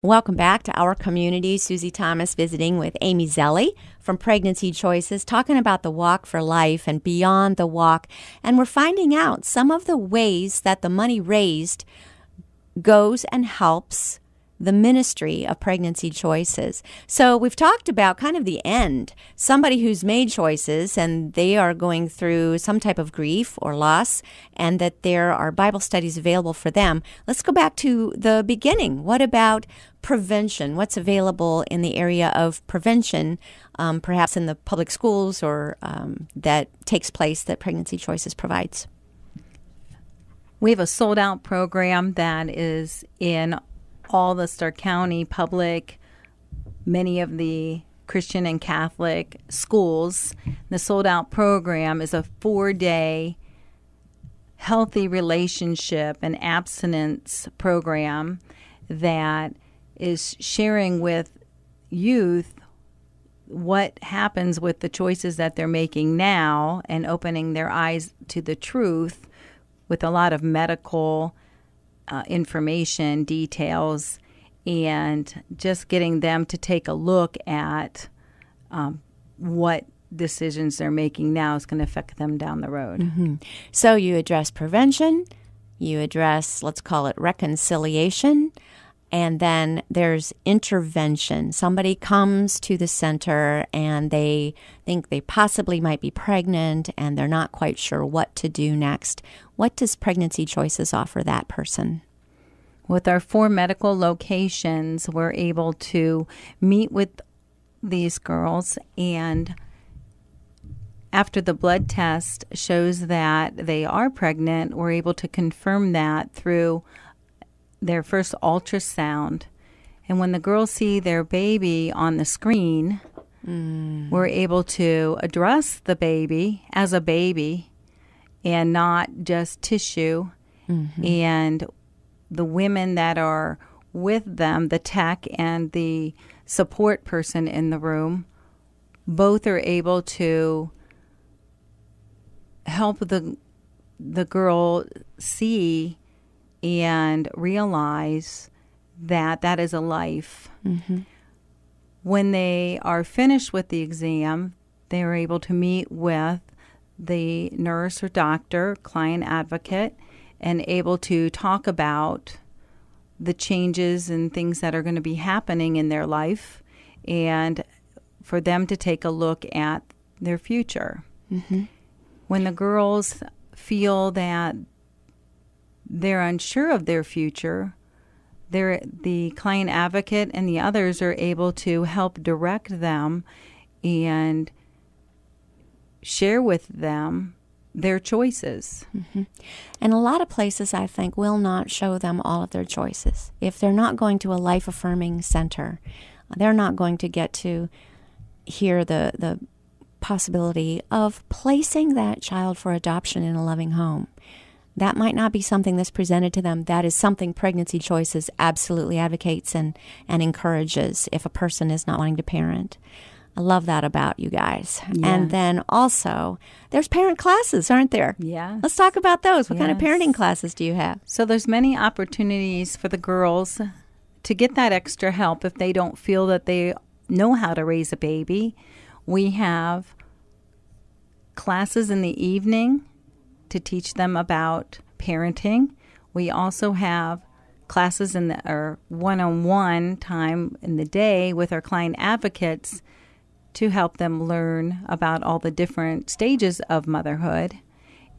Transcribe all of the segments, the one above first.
Welcome back to our community. Susie Thomas visiting with Amy Zelli from Pregnancy Choices, talking about the walk for life and beyond the walk. And we're finding out some of the ways that the money raised goes and helps the ministry of Pregnancy Choices. So we've talked about kind of the end, somebody who's made choices and they are going through some type of grief or loss, and that there are Bible studies available for them. Let's go back to the beginning. What about prevention? What's available in the area of prevention, perhaps in the public schools or that takes place that Pregnancy Choices provides? We have a sold-out program that is in all the Stark County public, many of the Christian and Catholic schools. The sold-out program is a 4-day healthy relationship and abstinence program that is sharing with youth what happens with the choices that they're making now and opening their eyes to the truth with a lot of medical information, details, and just getting them to take a look at what decisions they're making now is going to affect them down the road. Mm-hmm. So you address prevention, you address, let's call it reconciliation, and then there's intervention. Somebody comes to the center and they think they possibly might be pregnant and they're not quite sure what to do next. What does Pregnancy Choices offer that person? With our 4 medical locations, we're able to meet with these girls, and after the blood test shows that they are pregnant, we're able to confirm that through their first ultrasound. And when the girls see their baby on the screen, we're able to address the baby as a baby and not just tissue. Mm-hmm. And the women that are with them, the tech and the support person in the room, both are able to help the girl see and realize that that is a life. Mm-hmm. When they are finished with the exam, they are able to meet with the nurse or doctor, client advocate, and able to talk about the changes and things that are going to be happening in their life, and for them to take a look at their future. Mm-hmm. When the girls feel that they're unsure of their future, the client advocate and the others are able to help direct them and share with them their choices. Mm-hmm. And a lot of places, I think, will not show them all of their choices. If they're not going to a life-affirming center, they're not going to get to hear the possibility of placing that child for adoption in a loving home. That might not be something that's presented to them. That is something Pregnancy Choices absolutely advocates and encourages if a person is not wanting to parent. I love that about you guys. Yeah. And then also, there's parent classes, aren't there? Yeah. Let's talk about those. What kind of parenting classes do you have? So there's many opportunities for the girls to get that extra help if they don't feel that they know how to raise a baby. We have classes in the evening to teach them about parenting. We also have classes in our one-on-one time in the day with our client advocates to help them learn about all the different stages of motherhood.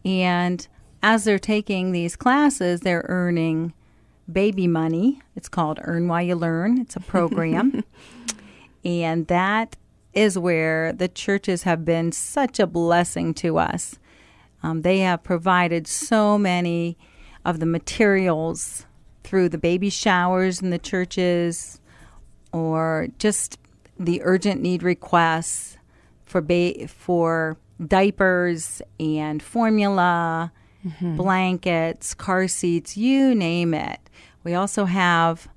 And as they're taking these classes, they're earning baby money. It's called Earn While You Learn. It's a program. And that is where the churches have been such a blessing to us. They have provided so many of the materials through the baby showers in the churches, or just the urgent need requests for diapers and formula, blankets, car seats, you name it. We also have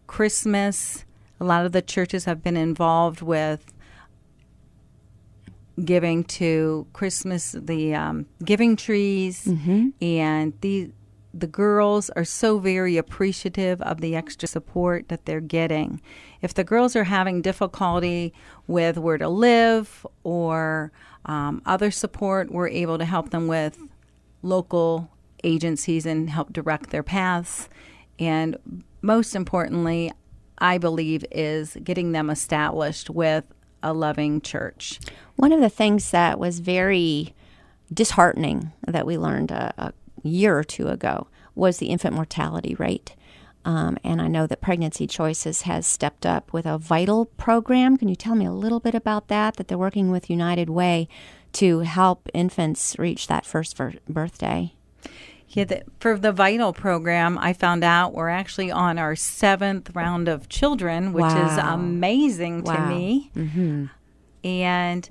Christmas. A lot of the churches have been involved with giving to Christmas, the giving trees, and the girls are so very appreciative of the extra support that they're getting. If the girls are having difficulty with where to live or other support, we're able to help them with local agencies and help direct their paths. And most importantly, I believe, is getting them established with a loving church. One of the things that was very disheartening that we learned a year or two ago was the infant mortality rate. And I know that Pregnancy Choices has stepped up with a vital program. Can you tell me a little bit about that they're working with United Way to help infants reach that first birthday? Yeah, for the Vital program, I found out we're actually on our 7th round of children, which is amazing to me. Mm-hmm. And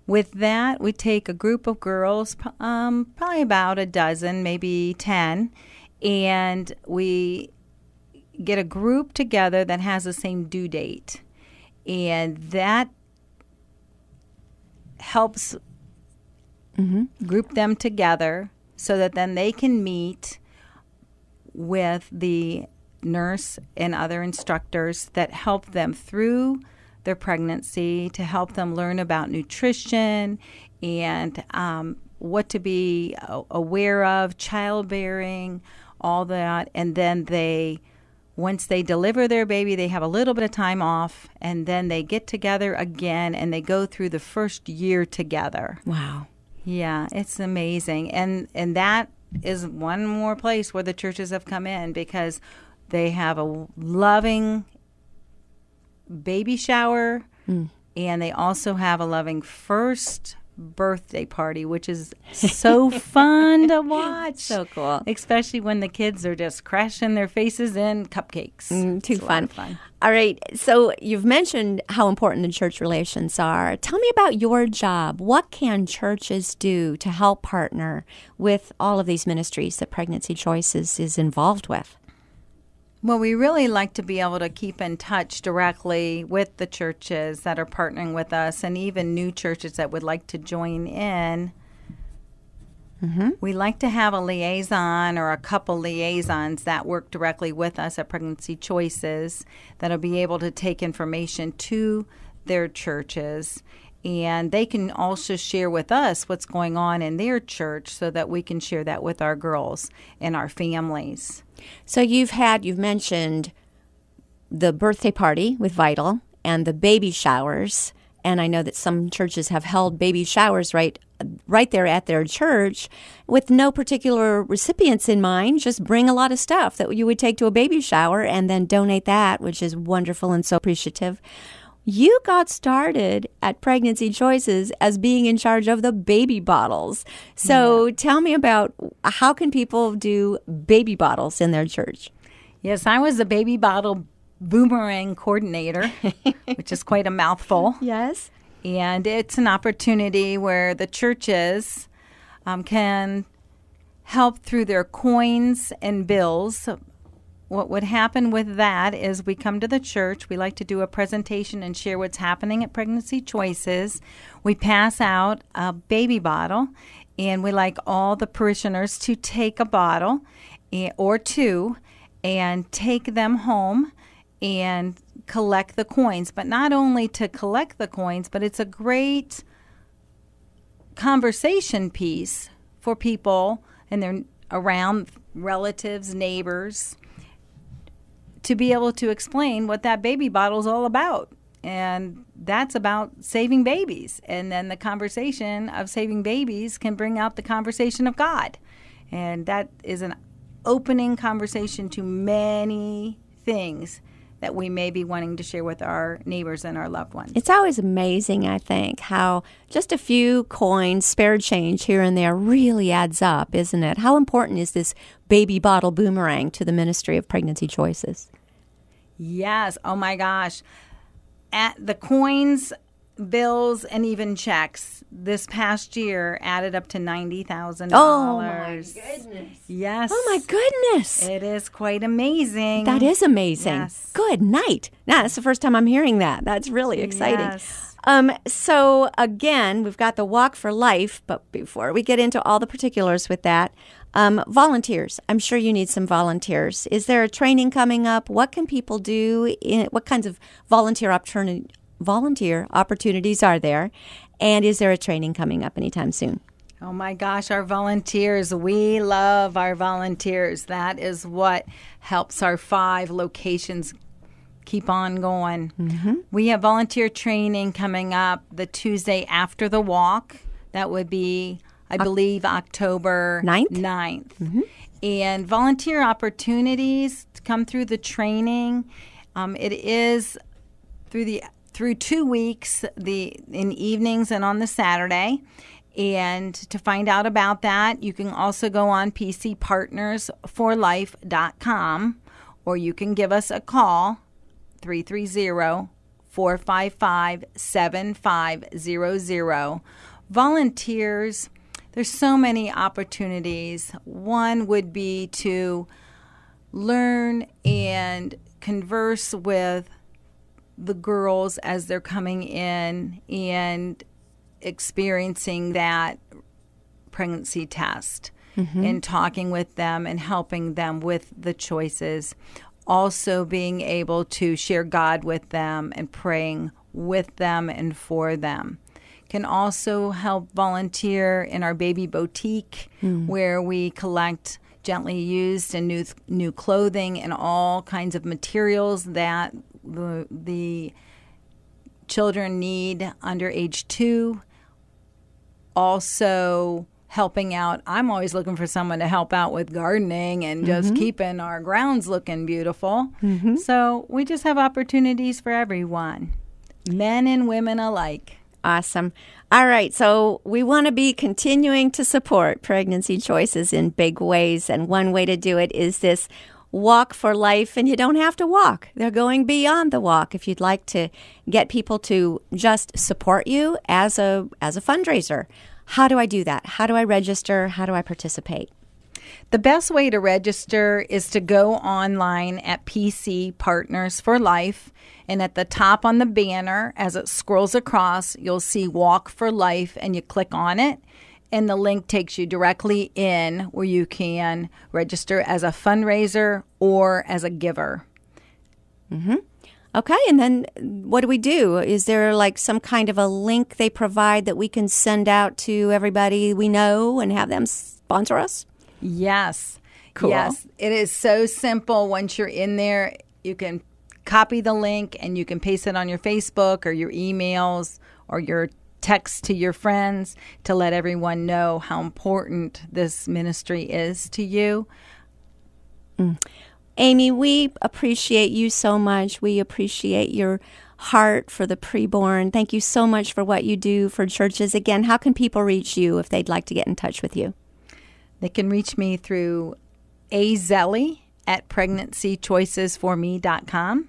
with that, we take a group of girls, probably about a dozen, maybe 10, and we get a group together that has the same due date. And that helps group them together so that then they can meet with the nurse and other instructors that help them through their pregnancy, to help them learn about nutrition and what to be aware of, childbearing, all that. And then once they deliver their baby, they have a little bit of time off, and then they get together again, and they go through the first year together. Wow. Yeah, it's amazing. And that is one more place where the churches have come in, because they have a loving baby shower, and they also have a loving first birthday party, which is so fun to watch. So cool. Especially when the kids are just crashing their faces in cupcakes. Too fun. All right. So you've mentioned how important the church relations are. Tell me about your job. What can churches do to help partner with all of these ministries that Pregnancy Choices is involved with? Well, we really like to be able to keep in touch directly with the churches that are partnering with us, and even new churches that would like to join in. Mm-hmm. We like to have a liaison or a couple liaisons that work directly with us at Pregnancy Choices that'll be able to take information to their churches. And they can also share with us what's going on in their church so that we can share that with our girls and our families. So you've mentioned the birthday party with Vital and the baby showers. And I know that some churches have held baby showers right there at their church with no particular recipients in mind. Just bring a lot of stuff that you would take to a baby shower and then donate that, which is wonderful and so appreciative. You got started at Pregnancy Choices as being in charge of the baby bottles. So Tell me about how can people do baby bottles in their church? Yes, I was a baby bottle boomerang coordinator, which is quite a mouthful. Yes. And it's an opportunity where the churches can help through their coins and bills. What would happen with that is we come to the church. We like to do a presentation and share what's happening at Pregnancy Choices. We pass out a baby bottle, and we like all the parishioners to take a bottle or two and take them home and collect the coins. But not only to collect the coins, but it's a great conversation piece for people and their around relatives, neighbors, to be able to explain what that baby bottle is all about. And that's about saving babies. And then the conversation of saving babies can bring out the conversation of God. And that is an opening conversation to many things that we may be wanting to share with our neighbors and our loved ones. It's always amazing, I think, how just a few coins, spare change here and there really adds up, isn't it? How important is this baby bottle boomerang to the ministry of Pregnancy Choices? Yes. Oh, my gosh. At the coins, bills, and even checks this past year added up to $90,000. Oh, my goodness. Yes. Oh, my goodness. It is quite amazing. That is amazing. Yes. Good night. Now, that's the first time I'm hearing that. That's really exciting. Yes. So again, we've got the Walk for Life, but before we get into all the particulars with that, volunteers. I'm sure you need some volunteers. Is there a training coming up? What can people do? What kinds of volunteer opportunities are there? And is there a training coming up anytime soon? Oh my gosh, our volunteers. We love our volunteers. That is what helps our 5 locations keep on going. Mm-hmm. We have volunteer training coming up the Tuesday after the walk. That would be, I believe, October 9th. Mm-hmm. And volunteer opportunities to come through the training. It is through 2 weeks, in evenings and on the Saturday. And to find out about that, you can also go on PCPartnersForLife.com, or you can give us a call, 330-455-7500. Volunteers, there's so many opportunities. One would be to learn and converse with the girls as they're coming in and experiencing that pregnancy test, and talking with them and helping them with the choices. Also being able to share God with them and praying with them and for them. Can also help volunteer in our baby boutique, where we collect gently used and new clothing and all kinds of materials that the children need under age 2. Also helping out. I'm always looking for someone to help out with gardening and just keeping our grounds looking beautiful. So we just have opportunities for everyone, men and women alike. Awesome. All right. So we want to be continuing to support Pregnancy Choices in big ways. And one way to do it is this Walk for Life. And you don't have to walk. They're going beyond the walk. If you'd like to get people to just support you as a fundraiser, how do I do that? How do I register? How do I participate? The best way to register is to go online at PC Partners for Life. And at the top on the banner, as it scrolls across, you'll see Walk for Life, and you click on it. And the link takes you directly in where you can register as a fundraiser or as a giver. Okay, and then what do we do? Is there like some kind of a link they provide that we can send out to everybody we know and have them sponsor us? Yes. Cool. Yes, it is so simple. Once you're in there, you can copy the link and you can paste it on your Facebook or your emails or your text to your friends to let everyone know how important this ministry is to you. Amy, we appreciate you so much. We appreciate your heart for the preborn. Thank you so much for what you do for churches. Again, how can people reach you if they'd like to get in touch with you? They can reach me through azelli@pregnancychoicesforme.com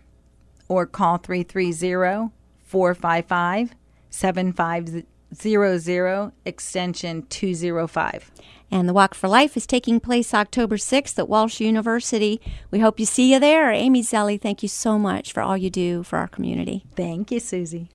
or call 330-455-7500, extension 205. And the Walk for Life is taking place October 6th at Walsh University. We hope you see you there. Amy Zelli, thank you so much for all you do for our community. Thank you, Susie.